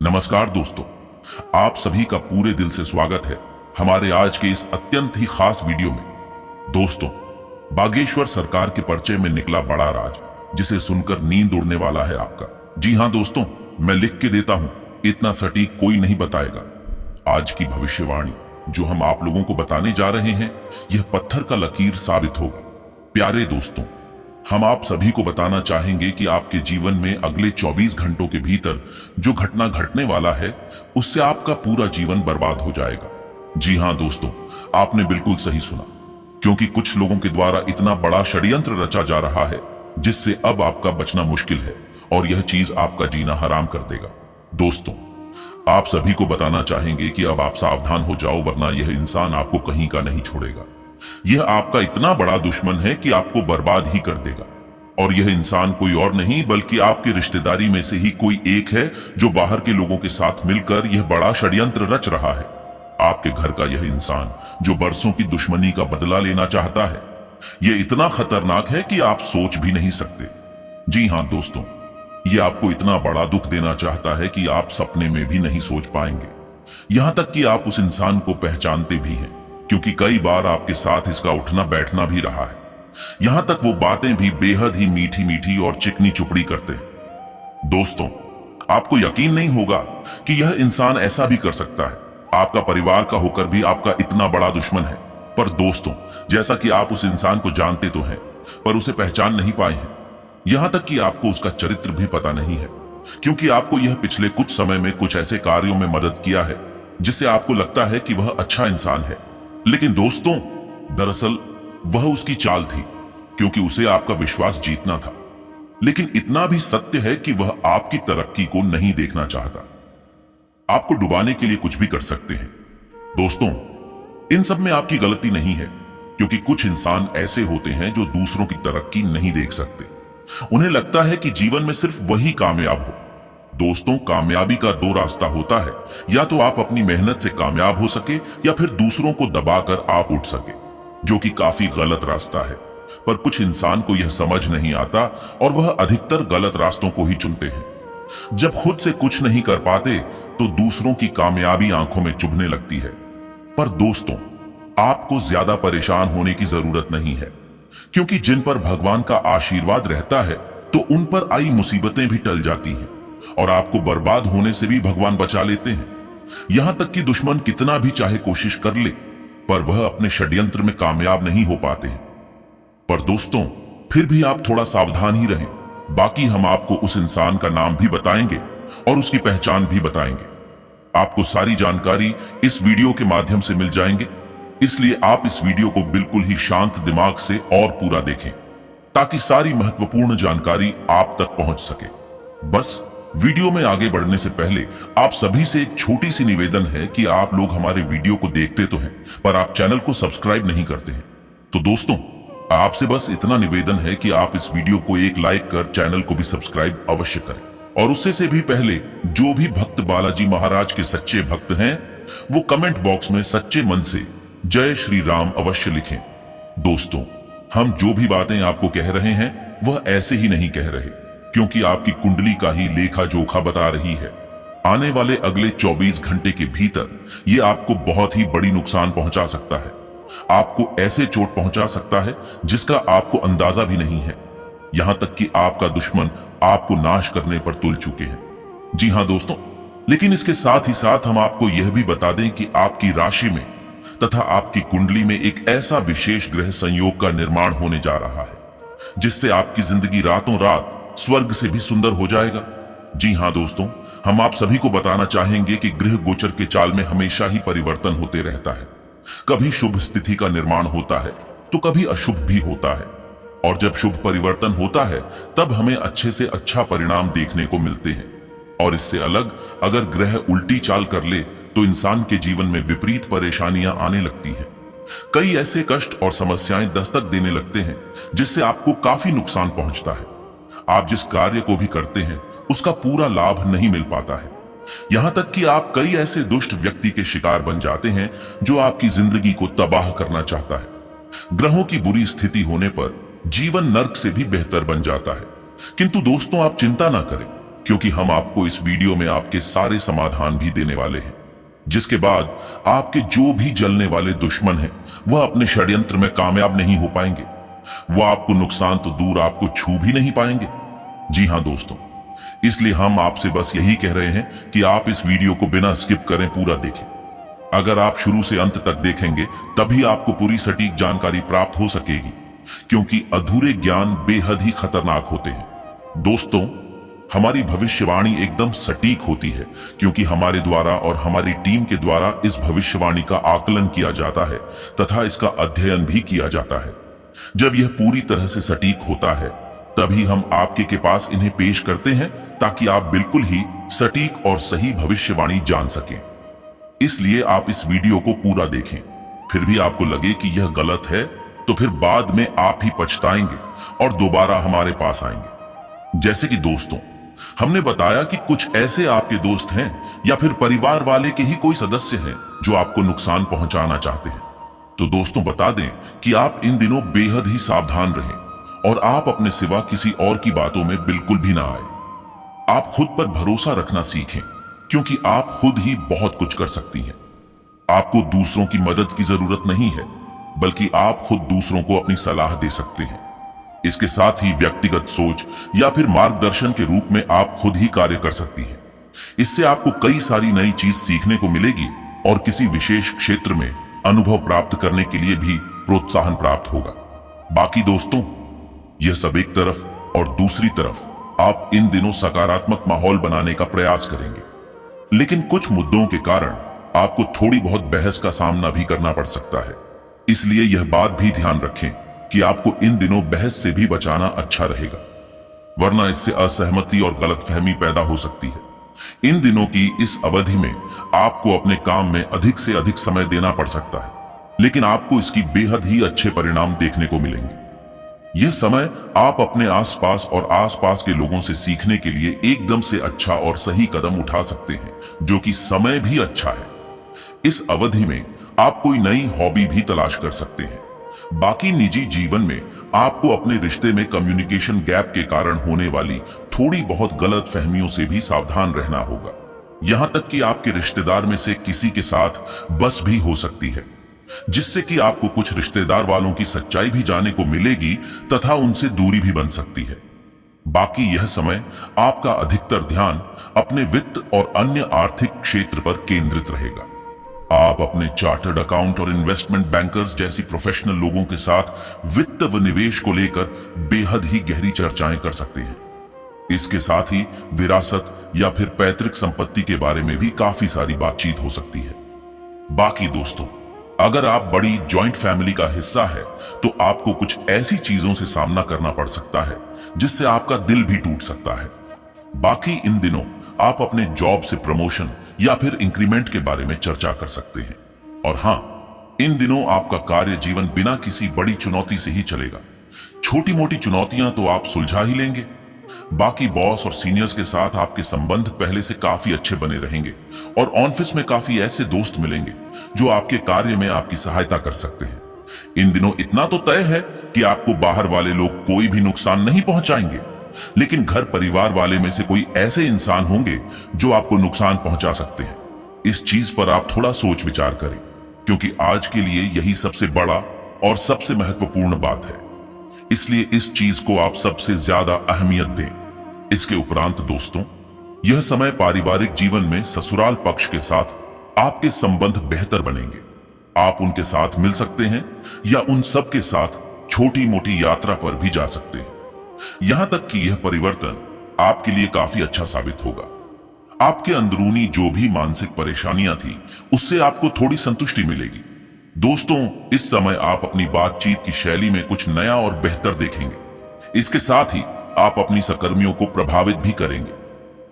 नमस्कार दोस्तों, आप सभी का पूरे दिल से स्वागत है हमारे आज के इस अत्यंत ही खास वीडियो में। दोस्तों, बागेश्वर सरकार के पर्चे में निकला बड़ा राज, जिसे सुनकर नींद उड़ने वाला है आपका। जी हां दोस्तों, मैं लिख के देता हूं, इतना सटीक कोई नहीं बताएगा। आज की भविष्यवाणी जो हम आप लोगों को बताने जा रहे हैं, यह पत्थर का लकीर साबित होगा। प्यारे दोस्तों, हम आप सभी को बताना चाहेंगे कि आपके जीवन में अगले 24 घंटों के भीतर जो घटना घटने वाला है, उससे आपका पूरा जीवन बर्बाद हो जाएगा। जी हां दोस्तों, आपने बिल्कुल सही सुना, क्योंकि कुछ लोगों के द्वारा इतना बड़ा षड्यंत्र रचा जा रहा है जिससे अब आपका बचना मुश्किल है और यह चीज आपका जीना हराम कर देगा। दोस्तों, आप सभी को बताना चाहेंगे कि अब आप सावधान हो जाओ, वरना यह इंसान आपको कहीं का नहीं छोड़ेगा। यह आपका इतना बड़ा दुश्मन है कि आपको बर्बाद ही कर देगा। और यह इंसान कोई और नहीं बल्कि आपकी रिश्तेदारी में से ही कोई एक है, जो बाहर के लोगों के साथ मिलकर यह बड़ा षड्यंत्र रच रहा है। आपके घर का यह इंसान जो बरसों की दुश्मनी का बदला लेना चाहता है, यह इतना खतरनाक है कि आप सोच भी नहीं सकते। जी हां दोस्तों, यह आपको इतना बड़ा दुख देना चाहता है कि आप सपने में भी नहीं सोच पाएंगे। यहां तक कि आप उस इंसान को पहचानते भी हैं, क्योंकि कई बार आपके साथ इसका उठना बैठना भी रहा है। यहां तक वो बातें भी बेहद ही मीठी मीठी और चिकनी चुपड़ी करते हैं। दोस्तों, आपको यकीन नहीं होगा कि यह इंसान ऐसा भी कर सकता है। आपका परिवार का होकर भी आपका इतना बड़ा दुश्मन है। पर दोस्तों, जैसा कि आप उस इंसान को जानते तो हैं, पर उसे पहचान नहीं पाए हैं। यहां तक कि आपको उसका चरित्र भी पता नहीं है, क्योंकि आपको यह पिछले कुछ समय में कुछ ऐसे कार्यों में मदद किया है जिससे आपको लगता है कि वह अच्छा इंसान है। लेकिन दोस्तों, दरअसल वह उसकी चाल थी, क्योंकि उसे आपका विश्वास जीतना था। लेकिन इतना भी सत्य है कि वह आपकी तरक्की को नहीं देखना चाहता। आपको डुबाने के लिए कुछ भी कर सकते हैं। दोस्तों, इन सब में आपकी गलती नहीं है, क्योंकि कुछ इंसान ऐसे होते हैं जो दूसरों की तरक्की नहीं देख सकते। उन्हें लगता है कि जीवन में सिर्फ वही कामयाब हो। दोस्तों, कामयाबी का दो रास्ता होता है, या तो आप अपनी मेहनत से कामयाब हो सके या फिर दूसरों को दबाकर आप उठ सके, जो कि काफी गलत रास्ता है। पर कुछ इंसान को यह समझ नहीं आता और वह अधिकतर गलत रास्तों को ही चुनते हैं। जब खुद से कुछ नहीं कर पाते तो दूसरों की कामयाबी आंखों में चुभने लगती है। पर दोस्तों, आपको ज्यादा परेशान होने की जरूरत नहीं है, क्योंकि जिन पर भगवान का आशीर्वाद रहता है तो उन पर आई मुसीबतें भी टल जाती हैं और आपको बर्बाद होने से भी भगवान बचा लेते हैं। यहां तक कि दुश्मन कितना भी चाहे कोशिश कर ले, पर वह अपने षड्यंत्र में कामयाब नहीं हो पाते हैं। पर दोस्तों, फिर भी आप थोड़ा सावधान ही रहें। बाकी हम आपको उस इंसान का नाम भी बताएंगे और उसकी पहचान भी बताएंगे। आपको सारी जानकारी इस वीडियो के माध्यम से मिल जाएंगे, इसलिए आप इस वीडियो को बिल्कुल ही शांत दिमाग से और पूरा देखें, ताकि सारी महत्वपूर्ण जानकारी आप तक पहुंच सके। बस वीडियो में आगे बढ़ने से पहले आप सभी से एक छोटी सी निवेदन है कि आप लोग हमारे वीडियो को देखते तो हैं, पर आप चैनल को सब्सक्राइब नहीं करते हैं। तो दोस्तों, आपसे बस इतना निवेदन है कि आप इस वीडियो को एक लाइक कर चैनल को भी सब्सक्राइब अवश्य करें। और उससे से भी पहले, जो भी भक्त बालाजी महाराज के सच्चे भक्त हैं, वो कमेंट बॉक्स में सच्चे मन से जय श्री राम अवश्य लिखें। दोस्तों, हम जो भी बातें आपको कह रहे हैं वह ऐसे ही नहीं कह रहे, क्योंकि आपकी कुंडली का ही लेखा जोखा बता रही है। आने वाले अगले 24 घंटे के भीतर ये आपको बहुत ही बड़ी नुकसान पहुंचा सकता है। आपको ऐसे चोट पहुंचा सकता है जिसका आपको अंदाजा भी नहीं है। यहां तक कि आपका दुश्मन आपको नाश करने पर तुल चुके हैं। जी हां दोस्तों, लेकिन इसके साथ ही साथ हम आपको यह भी बता दें कि आपकी राशि में तथा आपकी कुंडली में एक ऐसा विशेष ग्रह संयोग का निर्माण होने जा रहा है, जिससे आपकी जिंदगी रातों रात स्वर्ग से भी सुंदर हो जाएगा। जी हां दोस्तों, हम आप सभी को बताना चाहेंगे कि ग्रह गोचर के चाल में हमेशा ही परिवर्तन होते रहता है। कभी शुभ स्थिति का निर्माण होता है तो कभी अशुभ भी होता है, और जब शुभ परिवर्तन होता है तब हमें अच्छे से अच्छा परिणाम देखने को मिलते हैं। और इससे अलग अगर ग्रह उल्टी चाल कर ले तो इंसान के जीवन में विपरीत परेशानियां आने लगती हैं। कई ऐसे कष्ट और समस्याएं दस्तक देने लगते हैं जिससे आपको काफी नुकसान पहुंचता है। आप जिस कार्य को भी करते हैं उसका पूरा लाभ नहीं मिल पाता है। यहां तक कि आप कई ऐसे दुष्ट व्यक्ति के शिकार बन जाते हैं जो आपकी जिंदगी को तबाह करना चाहता है। ग्रहों की बुरी स्थिति होने पर जीवन नर्क से भी बेहतर बन जाता है। किंतु दोस्तों, आप चिंता ना करें, क्योंकि हम आपको इस वीडियो में आपके सारे समाधान भी देने वाले हैं, जिसके बाद आपके जो भी जलने वाले दुश्मन हैं वह अपने षड्यंत्र में कामयाब नहीं हो पाएंगे। वो आपको नुकसान तो दूर, आपको छू भी नहीं पाएंगे। जी हां दोस्तों, इसलिए हम आपसे बस यही कह रहे हैं कि आप इस वीडियो को बिना स्किप करें पूरा देखें। अगर आप शुरू से अंत तक देखेंगे तभी आपको पूरी सटीक जानकारी प्राप्त हो सकेगी, क्योंकि अधूरे ज्ञान बेहद ही खतरनाक होते हैं। दोस्तों, हमारी भविष्यवाणी एकदम सटीक होती है, क्योंकि हमारे द्वारा और हमारी टीम के द्वारा इस भविष्यवाणी का आकलन किया जाता है तथा इसका अध्ययन भी किया जाता है। जब यह पूरी तरह से सटीक होता है तभी हम आपके के पास इन्हें पेश करते हैं, ताकि आप बिल्कुल ही सटीक और सही भविष्यवाणी जान सकें। इसलिए आप इस वीडियो को पूरा देखें। फिर भी आपको लगे कि यह गलत है तो फिर बाद में आप ही पछताएंगे और दोबारा हमारे पास आएंगे। जैसे कि दोस्तों, हमने बताया कि कुछ ऐसे आपके दोस्त हैं या फिर परिवार वाले के ही कोई सदस्य हैं जो आपको नुकसान पहुंचाना चाहते हैं। तो दोस्तों, बता दें कि आप इन दिनों बेहद ही सावधान रहें और आप अपने सिवा किसी और की बातों में बिल्कुल भी ना आए। आप खुद पर भरोसा रखना सीखें, क्योंकि आप खुद ही बहुत कुछ कर सकती हैं। आपको दूसरों की मदद की जरूरत नहीं है, बल्कि आप खुद दूसरों को अपनी सलाह दे सकते हैं। इसके साथ ही व्यक्तिगत सोच या फिर मार्गदर्शन के रूप में आप खुद ही कार्य कर सकती हैं। इससे आपको कई सारी नई चीज सीखने को मिलेगी और किसी विशेष क्षेत्र में अनुभव प्राप्त करने के लिए भी प्रोत्साहन प्राप्त होगा। बाकी दोस्तों, यह सब एक तरफ, और दूसरी तरफ आप इन दिनों सकारात्मक माहौल बनाने का प्रयास करेंगे, लेकिन कुछ मुद्दों के कारण आपको थोड़ी बहुत बहस का सामना भी करना पड़ सकता है। इसलिए यह बात भी ध्यान रखें कि आपको इन दिनों बहस से भी बचाना अच्छा रहेगा, वरना इससे असहमति और गलतफहमी पैदा हो सकती है। इन दिनों की इस अवधि में आपको अपने काम में अधिक से अधिक समय देना पड़ सकता है, लेकिन आपको इसकी बेहद ही अच्छे परिणाम देखने को मिलेंगे। यह समय आप अपने आसपास और आसपास के लोगों से सीखने के लिए एकदम से अच्छा और सही कदम उठा सकते हैं, जो कि समय भी अच्छा है। इस अवधि में आप कोई नई हॉबी भी तलाश कर सकते हैं। बाकी निजी जीवन में आपको अपने रिश्ते में कम्युनिकेशन गैप के कारण होने वाली थोड़ी बहुत गलत फहमियों से भी सावधान रहना होगा। यहां तक कि आपके रिश्तेदार में से किसी के साथ बस भी हो सकती है, जिससे कि आपको कुछ रिश्तेदार वालों की सच्चाई भी जानने को मिलेगी तथा उनसे दूरी भी बन सकती है। बाकी यह समय आपका अधिकतर ध्यान अपने वित्त और अन्य आर्थिक क्षेत्र पर केंद्रित रहेगा। आप अपने चार्टर्ड अकाउंट और इन्वेस्टमेंट बैंकर्स जैसी प्रोफेशनल लोगों के साथ वित्त व निवेश को लेकर बेहद ही गहरी चर्चाएं कर सकते हैं। इसके साथ ही विरासत या फिर पैतृक संपत्ति के बारे में भी काफी सारी बातचीत हो सकती है। बाकी दोस्तों, अगर आप बड़ी जॉइंट फैमिली का हिस्सा है तो आपको कुछ ऐसी चीजों से सामना करना पड़ सकता है जिससे आपका दिल भी टूट सकता है। बाकी इन दिनों आप अपने जॉब से प्रमोशन या फिर इंक्रीमेंट के बारे में चर्चा कर सकते हैं। और हां, इन दिनों आपका कार्य जीवन बिना किसी बड़ी चुनौती से ही चलेगा। छोटी मोटी चुनौतियां तो आप सुलझा ही लेंगे। बाकी बॉस और सीनियर्स के साथ आपके संबंध पहले से काफी अच्छे बने रहेंगे और ऑफिस में काफी ऐसे दोस्त मिलेंगे जो आपके कार्य में आपकी सहायता कर सकते हैं। इन दिनों इतना तो तय है कि आपको बाहर वाले लोग कोई भी नुकसान नहीं पहुंचाएंगे, लेकिन घर परिवार वाले में से कोई ऐसे इंसान होंगे जो आपको नुकसान पहुंचा सकते हैं। इस चीज पर आप थोड़ा सोच विचार करें, क्योंकि आज के लिए यही सबसे बड़ा और सबसे महत्वपूर्ण बात है। इसलिए इस चीज को आप सबसे ज्यादा अहमियत दें। इसके उपरांत दोस्तों, यह समय पारिवारिक जीवन में ससुराल पक्ष के साथ आपके संबंध बेहतर बनेंगे। आप उनके साथ मिल सकते हैं या उन सब के साथ छोटी मोटी यात्रा पर भी जा सकते हैं। यहां तक कि यह परिवर्तन आपके लिए काफी अच्छा साबित होगा। आपके अंदरूनी जो भी मानसिक परेशानियां थी, उससे आपको थोड़ी संतुष्टि मिलेगी। दोस्तों, इस समय आप अपनी बातचीत की शैली में कुछ नया और बेहतर देखेंगे। इसके साथ ही आप अपनी सहकर्मियों को प्रभावित भी करेंगे।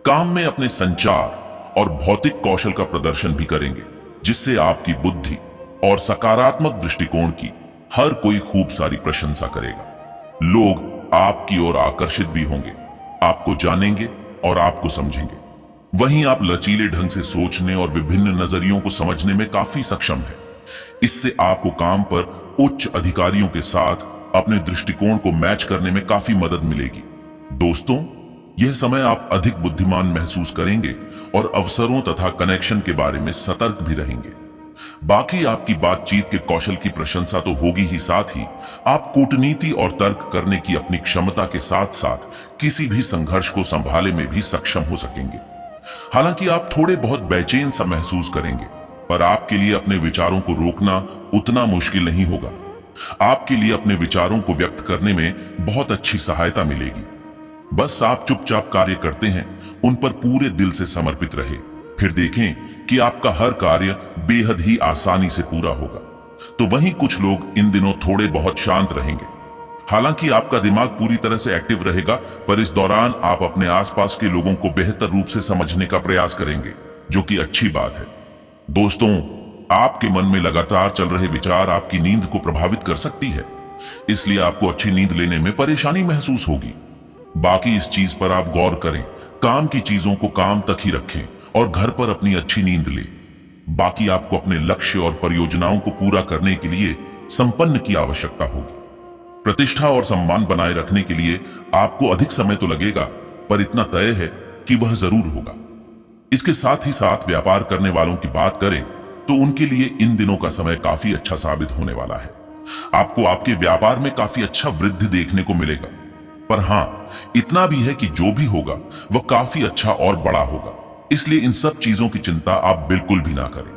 काम में अपने संचार और भौतिक कौशल का प्रदर्शन भी करेंगे, जिससे आपकी बुद्धि और सकारात्मक दृष्टिकोण की हर कोई खूब सारी प्रशंसा करेगा। लोग आपकी ओर आकर्षित भी होंगे, आपको जानेंगे और आपको समझेंगे। वहीं आप लचीले ढंग से सोचने और विभिन्न नजरियों को समझने में काफी सक्षम हैं। इससे आपको काम पर उच्च अधिकारियों के साथ अपने दृष्टिकोण को मैच करने में काफी मदद मिलेगी। दोस्तों, यह समय आप अधिक बुद्धिमान महसूस करेंगे और अवसरों तथा कनेक्शन के बारे में सतर्क भी रहेंगे। बाकी आपकी बातचीत के कौशल की प्रशंसा तो होगी ही, साथ ही आप कूटनीति और तर्क करने की अपनी क्षमता के साथ साथ किसी भी संघर्ष को संभालने में भी सक्षम हो सकेंगे। हालांकि आप थोड़े बहुत बेचैन सा महसूस करेंगे, पर आपके लिए अपने विचारों को रोकना उतना मुश्किल नहीं होगा। आपके लिए अपने विचारों को व्यक्त करने में बहुत अच्छी सहायता मिलेगी। बस आप चुपचाप कार्य करते हैं, उन पर पूरे दिल से समर्पित रहे, फिर देखें कि आपका हर कार्य बेहद ही आसानी से पूरा होगा। तो वहीं कुछ लोग इन दिनों थोड़े बहुत शांत रहेंगे। हालांकि आपका दिमाग पूरी तरह से एक्टिव रहेगा, पर इस दौरान आप अपने आसपास के लोगों को बेहतर रूप से समझने का प्रयास करेंगे, जो कि अच्छी बात है। दोस्तों, आपके मन में लगातार चल रहे विचार आपकी नींद को प्रभावित कर सकती है, इसलिए आपको अच्छी नींद लेने में परेशानी महसूस होगी। बाकी इस चीज पर आप गौर करें, काम की चीजों को काम तक ही रखें और घर पर अपनी अच्छी नींद लें। बाकी आपको अपने लक्ष्य और परियोजनाओं को पूरा करने के लिए संपन्न की आवश्यकता होगी। प्रतिष्ठा और सम्मान बनाए रखने के लिए आपको अधिक समय तो लगेगा, पर इतना तय है कि वह जरूर होगा। इसके साथ ही साथ व्यापार करने वालों की बात करें तो उनके लिए इन दिनों का समय काफी अच्छा साबित होने वाला है। आपको आपके व्यापार में काफी अच्छा वृद्धि देखने को मिलेगा, पर हां, इतना भी है कि जो भी होगा वह काफी अच्छा और बड़ा होगा। इसलिए इन सब चीजों की चिंता आप बिल्कुल भी ना करें।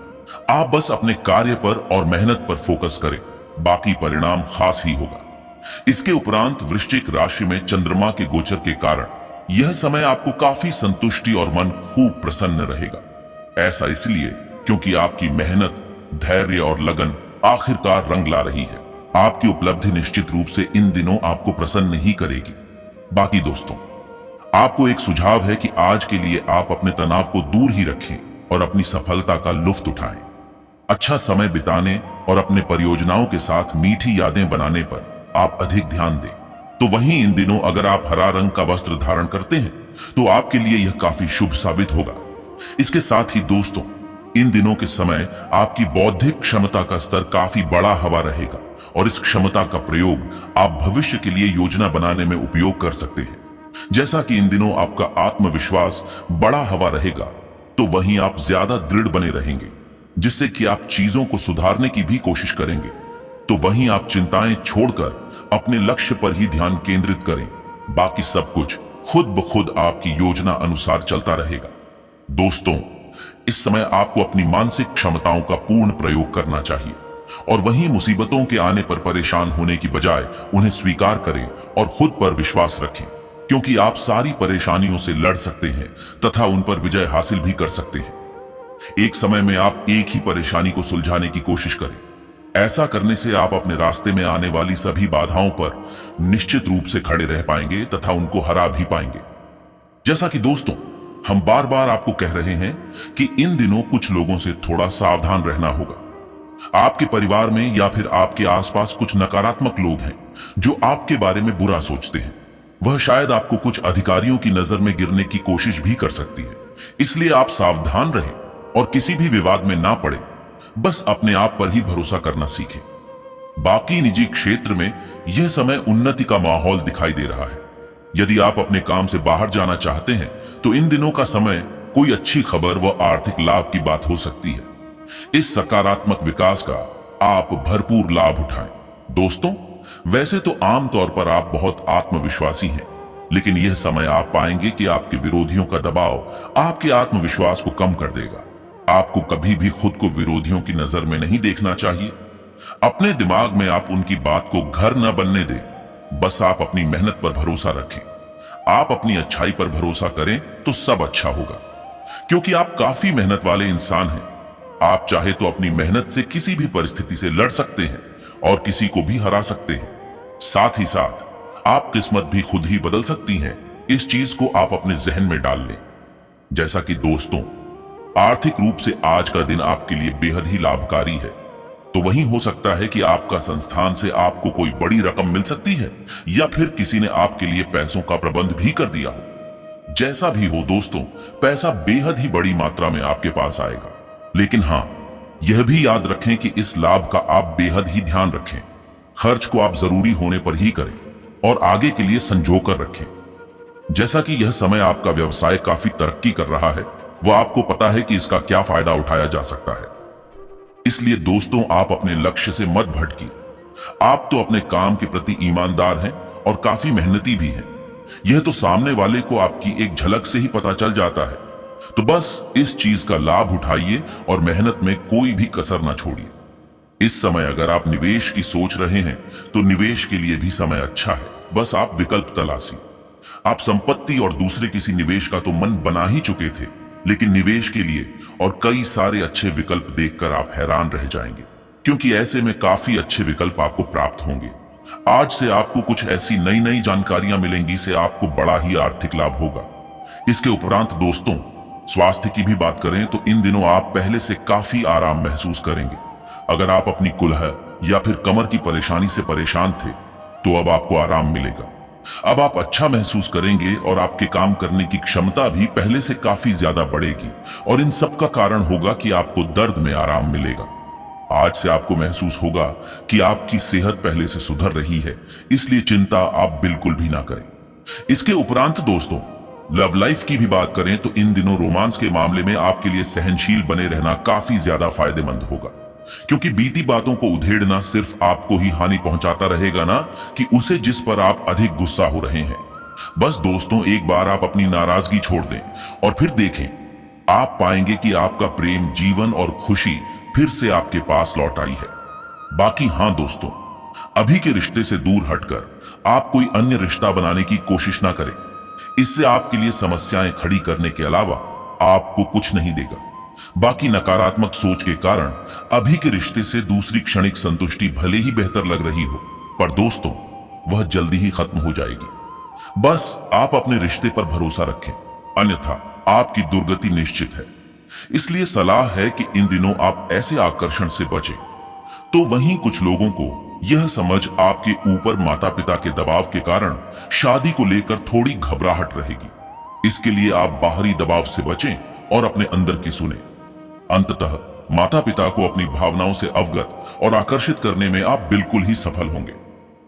आप बस अपने कार्य पर और मेहनत पर फोकस करें, बाकी परिणाम खास ही होगा। इसके उपरांत वृश्चिक राशि में चंद्रमा के गोचर के कारण यह समय आपको काफी संतुष्टि और मन खूब प्रसन्न रहेगा। ऐसा इसलिए क्योंकि आपकी मेहनत, धैर्य और लगन आखिरकार रंग ला रही है। आपकी उपलब्धि निश्चित रूप से इन दिनों आपको प्रसन्न ही करेगी। बाकी दोस्तों, आपको एक सुझाव है कि आज के लिए आप अपने तनाव को दूर ही रखें और अपनी सफलता का लुत्फ उठाएं। अच्छा समय बिताने और अपने परियोजनाओं के साथ मीठी यादें बनाने पर आप अधिक ध्यान दें। तो वहीं इन दिनों अगर आप हरा रंग का वस्त्र धारण करते हैं तो आपके लिए यह काफी शुभ साबित होगा। इसके साथ ही दोस्तों, इन दिनों के समय आपकी बौद्धिक क्षमता का स्तर काफी बड़ा हवा रहेगा और इस क्षमता का प्रयोग आप भविष्य के लिए योजना बनाने में उपयोग कर सकते हैं। जैसा कि इन दिनों आपका आत्मविश्वास बड़ा हवा रहेगा, तो वहीं आप ज्यादा दृढ़ बने रहेंगे, जिससे कि आप चीजों को सुधारने की भी कोशिश करेंगे। तो वहीं आप चिंताएं छोड़कर अपने लक्ष्य पर ही ध्यान केंद्रित करें। बाकी सब कुछ खुद ब खुद आपकी योजना अनुसार चलता रहेगा। दोस्तों, इस समय आपको अपनी मानसिक क्षमताओं का पूर्ण प्रयोग करना चाहिए और वहीं मुसीबतों के आने पर परेशान होने की बजाय उन्हें स्वीकार करें और खुद पर विश्वास रखें, क्योंकि आप सारी परेशानियों से लड़ सकते हैं तथा उन पर विजय हासिल भी कर सकते हैं। एक समय में आप एक ही परेशानी को सुलझाने की कोशिश करें। ऐसा करने से आप अपने रास्ते में आने वाली सभी बाधाओं पर निश्चित रूप से खड़े रह पाएंगे तथा उनको हरा भी पाएंगे। जैसा कि दोस्तों, हम बार बार आपको कह रहे हैं कि इन दिनों कुछ लोगों से थोड़ा सावधान रहना होगा। आपके परिवार में या फिर आपके आसपास कुछ नकारात्मक लोग हैं जो आपके बारे में बुरा सोचते हैं। वह शायद आपको कुछ अधिकारियों की नजर में गिरने की कोशिश भी कर सकती है। इसलिए आप सावधान रहें और किसी भी विवाद में ना पड़े। बस अपने आप पर ही भरोसा करना सीखें। बाकी निजी क्षेत्र में यह समय उन्नति का माहौल दिखाई दे रहा है। यदि आप अपने काम से बाहर जाना चाहते हैं तो इन दिनों का समय कोई अच्छी खबर व आर्थिक लाभ की बात हो सकती है। इस सकारात्मक विकास का आप भरपूर लाभ उठाएं। दोस्तों, वैसे तो आमतौर पर आप बहुत आत्मविश्वासी हैं, लेकिन यह समय आप पाएंगे कि आपके विरोधियों का दबाव आपके आत्मविश्वास को कम कर देगा। आपको कभी भी खुद को विरोधियों की नजर में नहीं देखना चाहिए। अपने दिमाग में आप उनकी बात को घर न बनने दें। बस आप अपनी मेहनत पर भरोसा रखें। आप अपनी अच्छाई पर भरोसा करें तो सब अच्छा होगा, क्योंकि आप काफी मेहनत वाले इंसान हैं। आप चाहे तो अपनी मेहनत से किसी भी परिस्थिति से लड़ सकते हैं और किसी को भी हरा सकते हैं। साथ ही साथ आप किस्मत भी खुद ही बदल सकती हैं। इस चीज को आप अपने जहन में डाल लें। जैसा कि दोस्तों, आर्थिक रूप से आज का दिन आपके लिए बेहद ही लाभकारी है। तो वहीं हो सकता है कि आपका संस्थान से आपको कोई बड़ी रकम मिल सकती है या फिर किसी ने आपके लिए पैसों का प्रबंध भी कर दिया हो। जैसा भी हो दोस्तों, पैसा बेहद ही बड़ी मात्रा में आपके पास आएगा। लेकिन हाँ, यह भी याद रखें कि इस लाभ का आप बेहद ही ध्यान रखें। खर्च को आप जरूरी होने पर ही करें और आगे के लिए संजो कर रखें। जैसा कि यह समय आपका व्यवसाय काफी तरक्की कर रहा है, वह आपको पता है कि इसका क्या फायदा उठाया जा सकता है। इसलिए दोस्तों, आप अपने लक्ष्य से मत भटकिए। आप तो अपने काम के प्रति ईमानदार हैं और काफी मेहनती भी हैं। यह तो सामने वाले को आपकी एक झलक से ही पता चल जाता है। तो बस इस चीज का लाभ उठाइए और मेहनत में कोई भी कसर ना छोड़िए। इस समय अगर आप निवेश की सोच रहे हैं तो निवेश के लिए भी समय अच्छा है। बस आप विकल्प तलाशिए। आप संपत्ति और दूसरे किसी निवेश का तो मन बना ही चुके थे, लेकिन निवेश के लिए और कई सारे अच्छे विकल्प देखकर आप हैरान रह जाएंगे, क्योंकि ऐसे में काफी अच्छे विकल्प आपको प्राप्त होंगे। आज से आपको कुछ ऐसी नई नई जानकारियां मिलेंगी से आपको बड़ा ही आर्थिक लाभ होगा। इसके उपरांत दोस्तों, स्वास्थ्य की भी बात करें तो इन दिनों आप पहले से काफी आराम महसूस करेंगे। अगर आप अपनी कुल्ह या फिर कमर की परेशानी से परेशान थे तो अब आपको आराम मिलेगा। अब आप अच्छा महसूस करेंगे और आपके काम करने की क्षमता भी पहले से काफी ज्यादा बढ़ेगी, और इन सब का कारण होगा कि आपको दर्द में आराम मिलेगा। आज से आपको महसूस होगा कि आपकी सेहत पहले से सुधर रही है, इसलिए चिंता आप बिल्कुल भी ना करें। इसके उपरांत दोस्तों, लव लाइफ की भी बात करें तो इन दिनों रोमांस के मामले में आपके लिए सहनशील बने रहना काफी ज्यादा फायदेमंद होगा, क्योंकि बीती बातों को उधेड़ना सिर्फ आपको ही हानि पहुंचाता रहेगा ना कि उसे जिस पर आप अधिक गुस्सा हो रहे हैं। बस दोस्तों, एक बार आप अपनी नाराजगी छोड़ दें और फिर देखें, आप पाएंगे कि आपका प्रेम, जीवन और खुशी फिर से आपके पास लौट आई है। बाकी हाँ दोस्तों, अभी के रिश्ते से दूर हटकर आप कोई अन्य रिश्ता बनाने की कोशिश ना करें। इससे आपके लिए समस्याएं खड़ी करने के अलावा आपको कुछ नहीं देगा। बाकी नकारात्मक सोच के कारण अभी के रिश्ते से दूसरी क्षणिक संतुष्टि भले ही बेहतर लग रही हो, पर दोस्तों वह जल्दी ही खत्म हो जाएगी। बस आप अपने रिश्ते पर भरोसा रखें, अन्यथा आपकी दुर्गति निश्चित है। इसलिए सलाह है कि इन दिनों आप ऐसे आकर्षण से बचें। तो वहीं कुछ लोगों को यह समझ आपके ऊपर माता पिता के दबाव के कारण शादी को लेकर थोड़ी घबराहट रहेगी। इसके लिए आप बाहरी दबाव से बचें और अपने अंदर की सुने। अंततः माता पिता को अपनी भावनाओं से अवगत और आकर्षित करने में आप बिल्कुल ही सफल होंगे,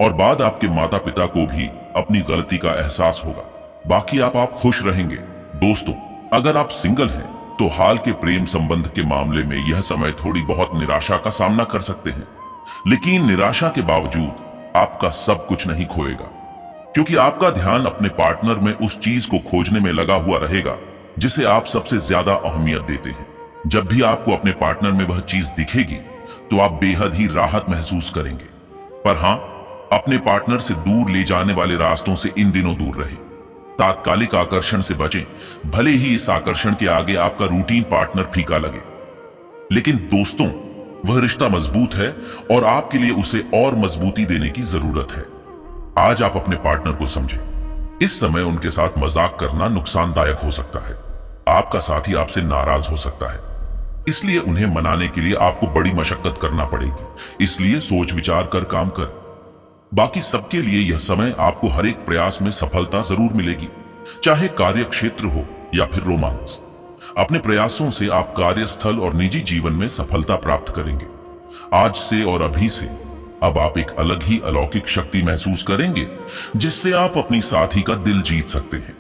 और बाद आपके माता पिता को भी अपनी गलती का एहसास होगा। बाकी आप खुश रहेंगे। दोस्तों, अगर आप सिंगल हैं तो हाल के प्रेम संबंध के मामले में यह समय थोड़ी बहुत निराशा का सामना कर सकते हैं, लेकिन निराशा के बावजूद आपका सब कुछ नहीं खोएगा, क्योंकि आपका ध्यान अपने पार्टनर में उस चीज को खोजने में लगा हुआ रहेगा जिसे आप सबसे ज्यादा अहमियत देते हैं। जब भी आपको अपने पार्टनर में वह चीज दिखेगी तो आप बेहद ही राहत महसूस करेंगे। पर हां, अपने पार्टनर से दूर ले जाने वाले रास्तों से इन दिनों दूर रहें। तात्कालिक आकर्षण से बचें, भले ही इस आकर्षण के आगे आपका रूटीन पार्टनर फीका लगे, लेकिन दोस्तों वह रिश्ता मजबूत है और आपके लिए उसे और मजबूती देने की जरूरत है। आज आप अपने पार्टनर को समझें। इस समय उनके साथ मजाक करना नुकसानदायक हो सकता है। आपका साथी आपसे नाराज हो सकता है, इसलिए उन्हें मनाने के लिए आपको बड़ी मशक्कत करना पड़ेगी। इसलिए सोच विचार कर काम कर। बाकी सबके लिए यह समय आपको हर एक प्रयास में सफलता जरूर मिलेगी, चाहे कार्य क्षेत्र हो या फिर रोमांस। अपने प्रयासों से आप कार्यस्थल और निजी जीवन में सफलता प्राप्त करेंगे। आज से और अभी से अब आप एक अलग ही अलौकिक शक्ति महसूस करेंगे, जिससे आप अपनी साथी का दिल जीत सकते हैं।